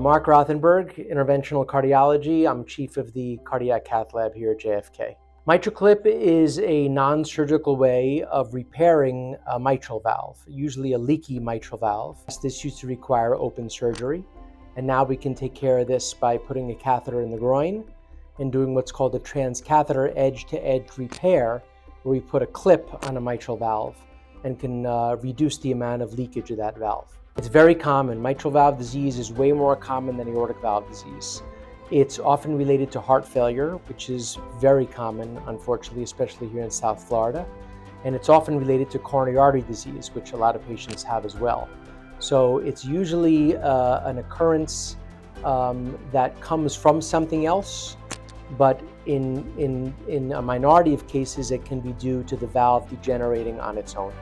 Mark Rothenberg, Interventional Cardiology. I'm Chief of the Cardiac Cath Lab here at JFK. MitraClip is a non-surgical way of repairing a mitral valve, usually a leaky mitral valve. This used to require open surgery, and now we can take care of this by putting a catheter in the groin and doing what's called a transcatheter edge-to-edge repair, where we put a clip on a mitral valve and can reduce the amount of leakage of that valve. It's very common. Mitral valve disease is way more common than aortic valve disease. It's often related to heart failure, which is very common, unfortunately, especially here in South Florida. And it's often related to coronary artery disease, which a lot of patients have as well. So it's usually an occurrence that comes from something else, but in a minority of cases, it can be due to the valve degenerating on its own.